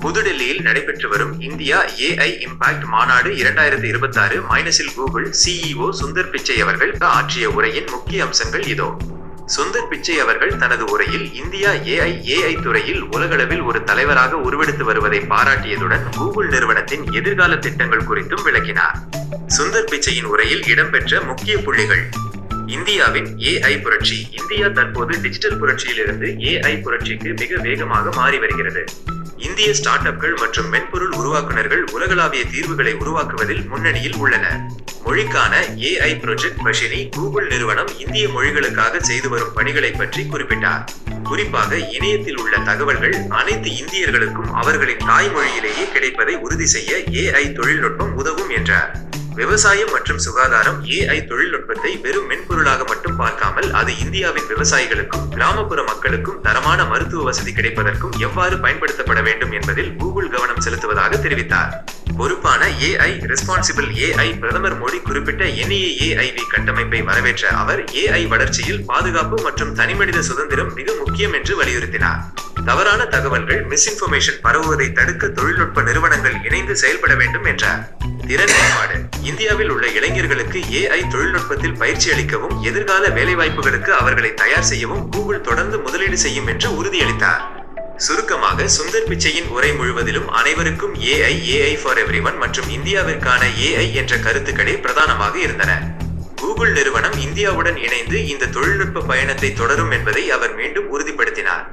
புதுடெல்லியில் நடைபெற்று வரும் இந்தியா AI இம்பாக்ட் மாநாடு 2026 மைனஸில் கூகுள் CEO சுந்தர் பிச்சை அவர்கள் ஆற்றிய உரையின் முக்கிய அம்சங்கள் இதோ. சுந்தர் பிச்சை அவர்கள் தனது உரையில் இந்தியா AI துறையில் உலகளவில் ஒரு தலைவராக உருவெடுத்து வருவதை பாராட்டியதுடன் கூகுள் நிறுவனத்தின் எதிர்கால திட்டங்கள் குறித்தும் விளக்கினார். சுந்தர் பிச்சையின் உரையில் இடம்பெற்ற முக்கிய புள்ளிகள். இந்தியாவின் AI புரட்சி. இந்தியா தற்போது டிஜிட்டல் புரட்சியிலிருந்து AI புரட்சிக்கு மிக வேகமாக மாறி வருகிறது. இந்திய ஸ்டார்ட் அப்கள் மற்றும் மென்பொருள் உருவாக்குநர்கள் உலகளாவிய தீர்வுகளை உருவாக்குவதில் முன்னணியில் உள்ளனர். மொழிக்கான AI ப்ராஜெக்ட் வர்ஷினி. கூகுள் நிறுவனம் இந்திய மொழிகளுக்காக செய்து வரும் பணிகளை பற்றி குறிப்பிட்டார். குறிப்பாக இணையத்தில் உள்ள தகவல்கள் அனைத்து இந்தியர்களுக்கும் அவர்களின் தாய்மொழியிலேயே கிடைப்பதை உறுதி செய்ய AI தொழில்நுட்பம் உதவும் என்றார். விவசாயம் மற்றும் சுகாதாரம். AI தொழில்நுட்பத்தை வெறும் மென்பொருளாக மட்டும் பார்க்காமல் அது இந்தியாவின் விவசாயிகளுக்கும் கிராமப்புற மக்களுக்கும் தரமான மருத்துவ வசதி கிடைப்பதற்கும் எவ்வாறு பயன்படுத்தப்பட வேண்டும் என்பதில் கூகுள் கவனம் செலுத்துவதாக தெரிவித்தார். பொறுப்பான AI ரெஸ்பான்சிபிள் AI. பிரதமர் மோடி குறிப்பிட்ட NEAIV கட்டமைப்பை வரவேற்ற அவர் AI வளர்ச்சியில் பாதுகாப்பு மற்றும் தனிமனித சுதந்திரம் மிக முக்கியம் என்று வலியுறுத்தினார். தவறான தகவல்கள் மிஸ்இன்ஃபர்மேஷன் பரவுவதை தடுக்க தொழில்நுட்ப நிறுவனங்கள் இணைந்து செயல்பட வேண்டும் என்றார். திறன் மேம்பாடு. இந்தியாவில் உள்ள இளைஞர்களுக்கு AI தொழில்நுட்பத்தில் பயிற்சி அளிக்கவும் எதிர்கால வேலைவாய்ப்புகளுக்கு அவர்களை தயார் செய்யவும் கூகுள் தொடர்ந்து முதலீடு செய்யும் என்று உறுதியளித்தார். சுருக்கமாக, சுந்தர் பிச்சையின் உரை முழுவதிலும் அனைவருக்கும் AI ஃபார் எவ்ரிவன் மற்றும் இந்தியாவிற்கான AI என்ற கருத்துக்களே பிரதானமாக இருந்தன. கூகுள் நிறுவனம் இந்தியாவுடன் இணைந்து இந்த தொழில்நுட்ப பயணத்தை தொடரும் என்பதை அவர் மீண்டும் உறுதிப்படுத்தினார்.